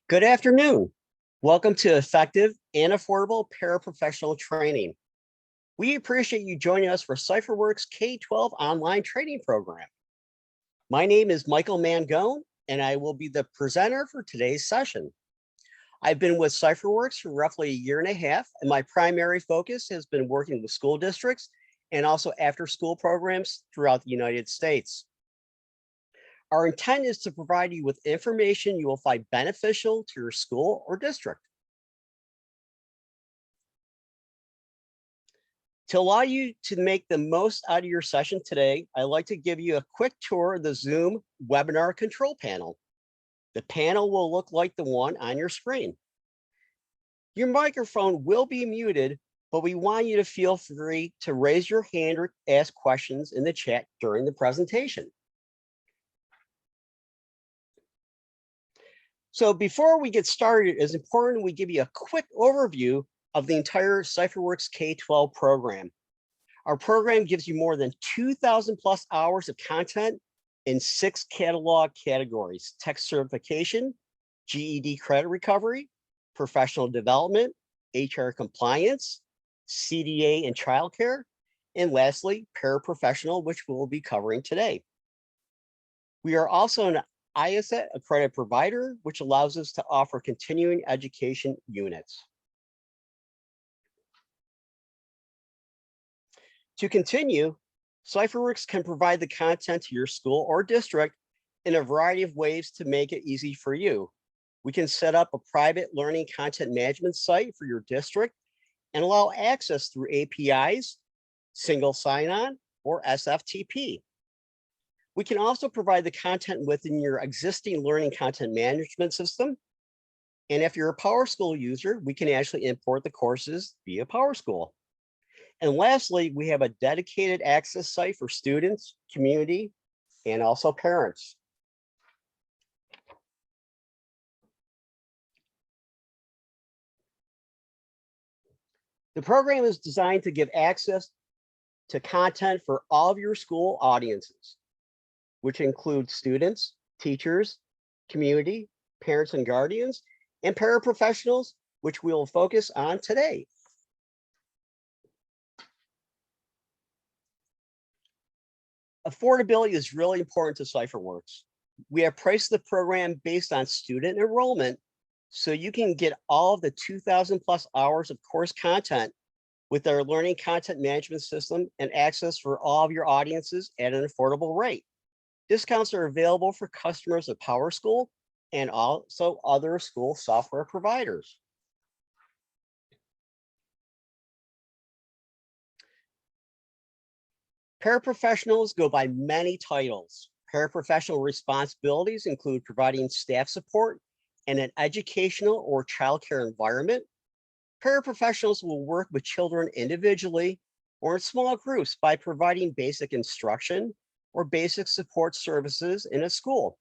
Good afternoon. Welcome to effective and affordable paraprofessional training. We appreciate you joining us for CypherWorx K-12 online training program. My name is Michael Mangone, and I will be the presenter for today's session. I've been with CypherWorx for roughly a year and a half, and my primary focus has been working with school districts and also after-school programs throughout the United States. Our intent is to provide you with information you will find beneficial to your school or district. To allow you to make the most out of your session today, I'd like to give you a quick tour of the Zoom webinar control panel. The panel will look like the one on your screen. Your microphone will be muted, but we want you to feel free to raise your hand or ask questions in the chat during the presentation. So before we get started, it's important we give you a quick overview of the entire CypherWorx K-12 program. Our program gives you more than 2,000 plus hours of content in 6 catalog categories: tech certification, GED credit recovery, professional development, HR compliance, CDA and childcare, and lastly, paraprofessional, which we'll be covering today. We are also an ISET accredited provider, which allows us to offer continuing education units. To continue, CypherWorx can provide the content to your school or district in a variety of ways to make it easy for you. We can set up a private learning content management site for your district and allow access through APIs, single sign-on, or SFTP. We can also provide the content within your existing learning content management system. And if you're a PowerSchool user, we can actually import the courses via PowerSchool. And lastly, we have a dedicated access site for students, community, and also parents. The program is designed to give access to content for all of your school audiences, which include students, teachers, community, parents and guardians, and paraprofessionals, which we will focus on today. Affordability is really important to CypherWorx. We have priced the program based on student enrollment, so you can get all of the 2,000 plus hours of course content with our learning content management system and access for all of your audiences at an affordable rate. Discounts are available for customers of PowerSchool and also other school software providers. Paraprofessionals go by many titles. Paraprofessional responsibilities include providing staff support in an educational or childcare environment. Paraprofessionals will work with children individually or in small groups by providing basic instruction or basic support services in a school.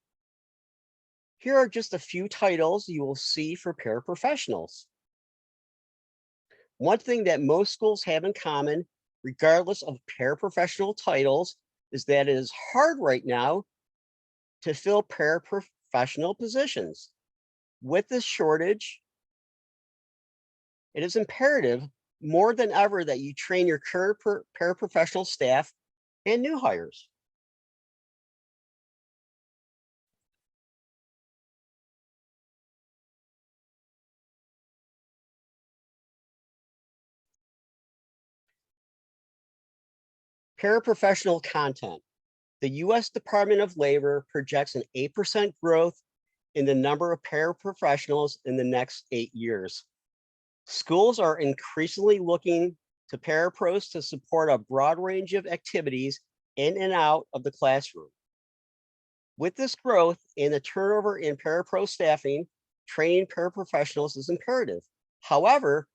Here are just a few titles you will see for paraprofessionals. One thing that most schools have in common, regardless of paraprofessional titles, is that it is hard right now to fill paraprofessional positions. With this shortage, it is imperative more than ever that you train your current paraprofessional staff and new hires. Paraprofessional content. The U.S. Department of Labor projects an 8% growth in the number of paraprofessionals in the next 8 years. Schools are increasingly looking to parapros to support a broad range of activities in and out of the classroom. With this growth and the turnover in parapro staffing, training paraprofessionals is imperative. However,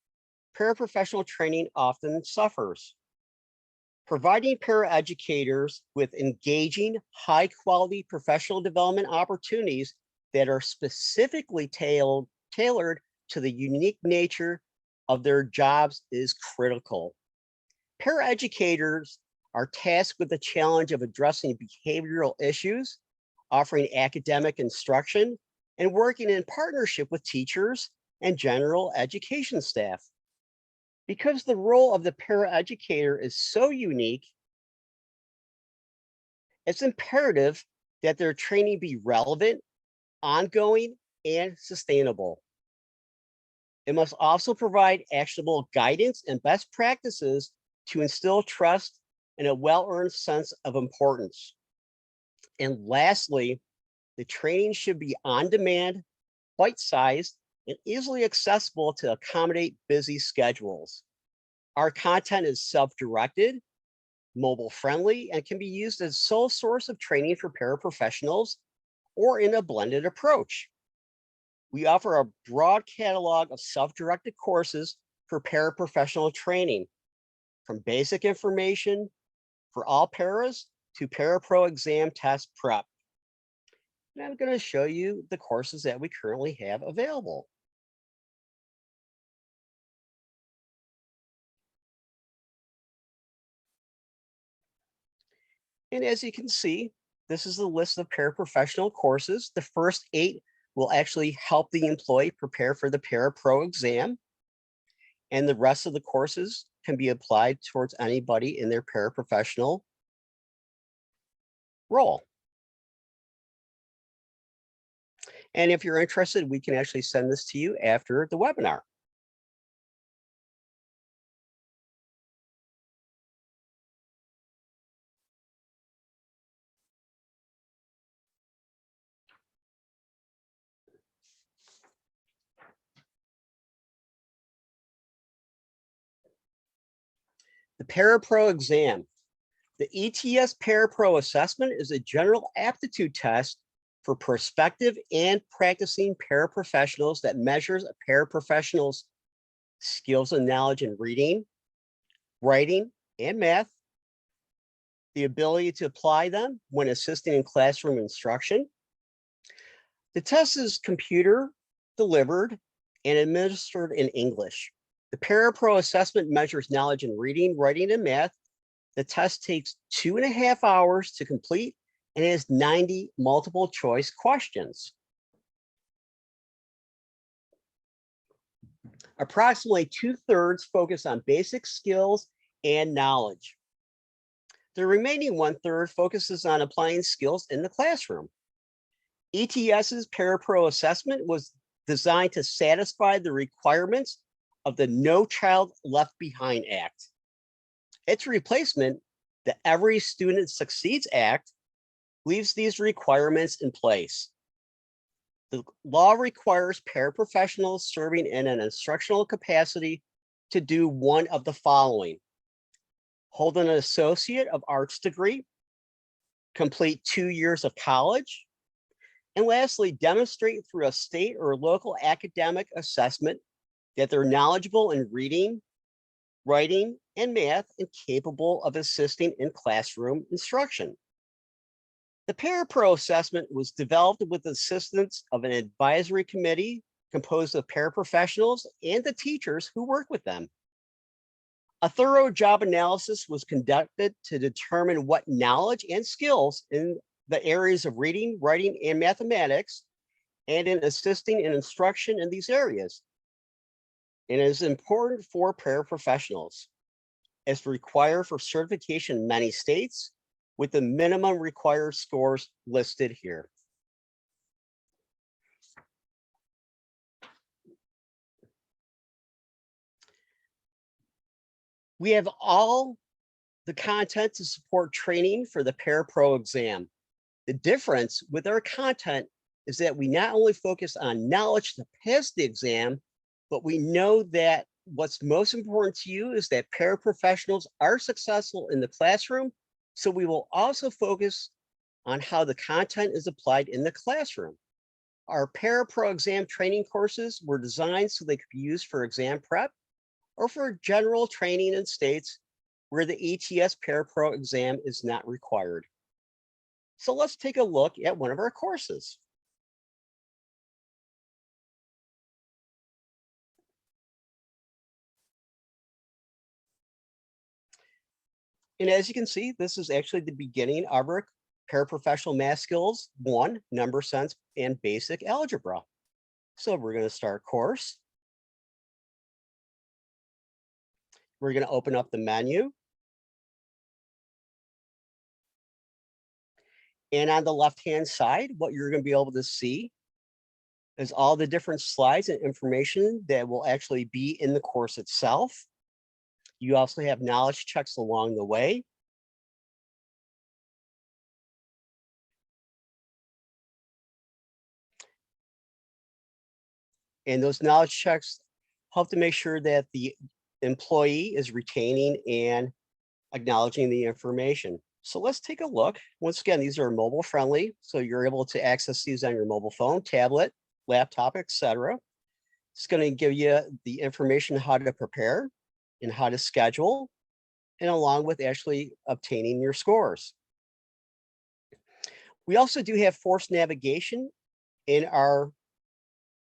paraprofessional training often suffers. Providing paraeducators with engaging, high-quality professional development opportunities that are specifically tailored to the unique nature of their jobs is critical. Paraeducators are tasked with the challenge of addressing behavioral issues, offering academic instruction, and working in partnership with teachers and general education staff. Because the role of the paraeducator is so unique, it's imperative that their training be relevant, ongoing, and sustainable. It must also provide actionable guidance and best practices to instill trust and a well-earned sense of importance. And lastly, the training should be on demand, bite-sized, and easily accessible to accommodate busy schedules. Our content is self-directed, mobile-friendly, and can be used as sole source of training for paraprofessionals or in a blended approach. We offer a broad catalog of self-directed courses for paraprofessional training, from basic information for all paras to ParaPro Exam test prep. And I'm going to show you the courses that we currently have available. And as you can see, this is the list of paraprofessional courses. The first 8 will actually help the employee prepare for the ParaPro Exam. And the rest of the courses can be applied towards anybody in their paraprofessional role. And if you're interested, we can actually send this to you after the webinar. The ParaPro Exam. The ETS ParaPro assessment is a general aptitude test for prospective and practicing paraprofessionals that measures a paraprofessional's skills and knowledge in reading, writing, and math, the ability to apply them when assisting in classroom instruction. The test is computer delivered and administered in English. The ParaPro assessment measures knowledge in reading, writing, and math. The test takes 2.5 hours to complete and has 90 multiple choice questions. Approximately 2/3 focus on basic skills and knowledge. The remaining 1/3 focuses on applying skills in the classroom. ETS's ParaPro assessment was designed to satisfy the requirements of the No Child Left Behind Act. Its replacement, the Every Student Succeeds Act, leaves these requirements in place. The law requires paraprofessionals serving in an instructional capacity to do one of the following: hold an Associate of Arts degree, complete 2 years of college, and lastly, demonstrate through a state or local academic assessment that they're knowledgeable in reading, writing, and math, and capable of assisting in classroom instruction. The ParaPro assessment was developed with the assistance of an advisory committee composed of paraprofessionals and the teachers who work with them. A thorough job analysis was conducted to determine what knowledge and skills in the areas of reading, writing, and mathematics, and in assisting in instruction in these areas. It is important for paraprofessionals. It's required for certification in many states, with the minimum required scores listed here. We have all the content to support training for the ParaPro Exam. The difference with our content is that we not only focus on knowledge to pass the exam, but we know that what's most important to you is that paraprofessionals are successful in the classroom. So we will also focus on how the content is applied in the classroom. Our ParaPro Exam training courses were designed so they could be used for exam prep or for general training in states where the ETS ParaPro Exam is not required. So let's take a look at one of our courses. And as you can see, this is actually the beginning of our Paraprofessional Math Skills 1, Number Sense, and Basic Algebra. So we're going to start course. We're going to open up the menu. And on the left-hand side, what you're going to be able to see is all the different slides and information that will actually be in the course itself. You also have knowledge checks along the way. And those knowledge checks help to make sure that the employee is retaining and acknowledging the information. So let's take a look. Once again, these are mobile friendly, so you're able to access these on your mobile phone, tablet, laptop, etc. It's going to give you the information how to prepare and how to schedule, and along with actually obtaining your scores. We also do have forced navigation in our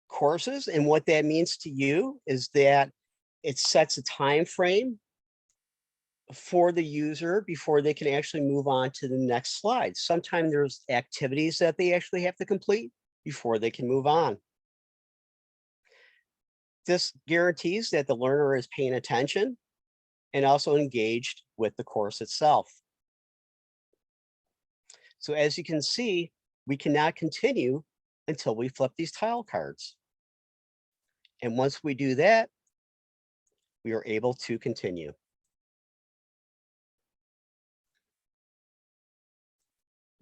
courses, and what that means to you is that it sets a time frame for the user before they can actually move on to the next slide. Sometimes there's activities that they actually have to complete before they can move on. This guarantees that the learner is paying attention and also engaged with the course itself. So as you can see, we cannot continue until we flip these tile cards. And once we do that, we are able to continue.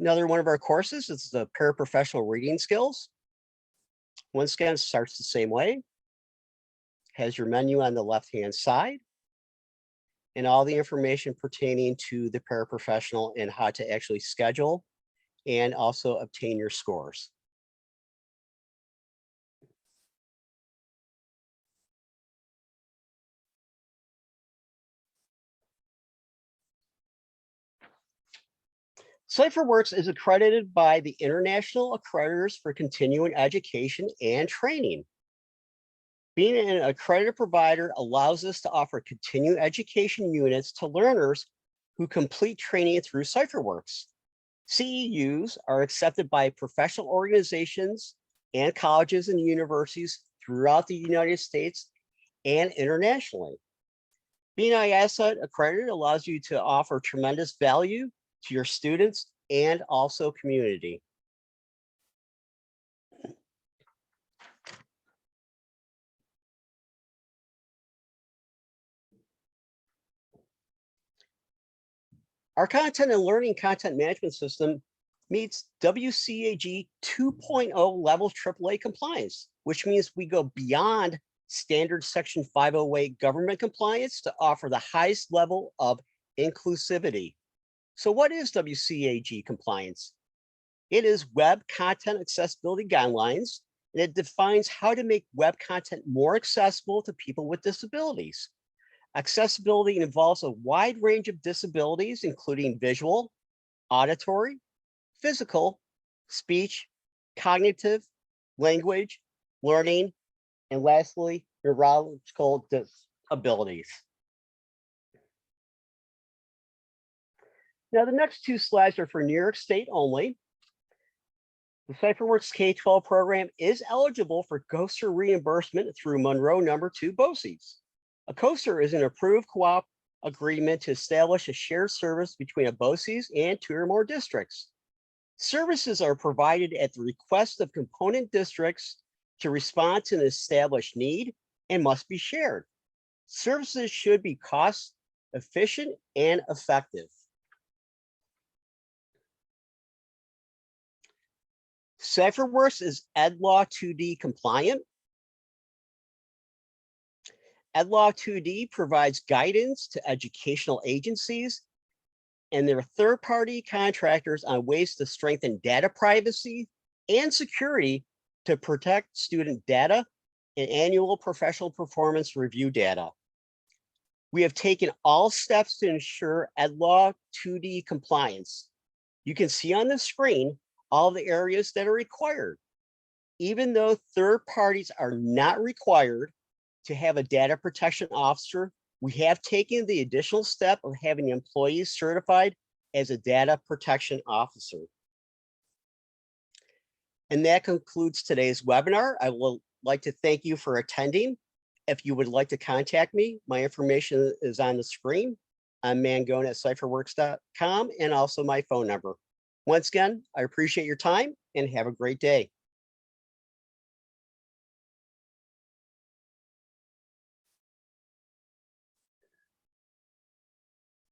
Another one of our courses is the Paraprofessional Reading Skills. Once again, it starts the same way. Has your menu on the left-hand side and all the information pertaining to the paraprofessional and how to actually schedule and also obtain your scores. CypherWorx is accredited by the International Accreditors for Continuing Education and Training. Being an accredited provider allows us to offer continuing education units to learners who complete training through CypherWorx. CEUs are accepted by professional organizations and colleges and universities throughout the United States and internationally. Being IASA accredited allows you to offer tremendous value to your students and also community. Our content and learning content management system meets WCAG 2.0 level AAA compliance, which means we go beyond standard Section 508 government compliance to offer the highest level of inclusivity. So what is WCAG compliance? It is Web Content Accessibility Guidelines, and it defines how to make web content more accessible to people with disabilities. Accessibility involves a wide range of disabilities, including visual, auditory, physical, speech, cognitive, language, learning, and lastly, neurological disabilities. Now, the next two slides are for New York State only. The CypherWorx K-12 program is eligible for COSTR reimbursement through Monroe No. 2 BOCES. A COSTR is an approved co-op agreement to establish a shared service between a BOCES and 2 or more districts. Services are provided at the request of component districts to respond to an established need and must be shared. Services should be cost efficient and effective. CypherWorx is EdLaw 2D compliant. EdLaw 2D provides guidance to educational agencies and their third-party contractors on ways to strengthen data privacy and security to protect student data and annual professional performance review data. We have taken all steps to ensure EdLaw 2D compliance. You can see on the screen all the areas that are required. Even though third parties are not required to have a data protection officer, we have taken the additional step of having employees certified as a data protection officer. And that concludes today's webinar. I would like to thank you for attending. If you would like to contact me, my information is on the screen. I'm mangone@cypherworx.com and also my phone number. Once again, I appreciate your time and have a great day.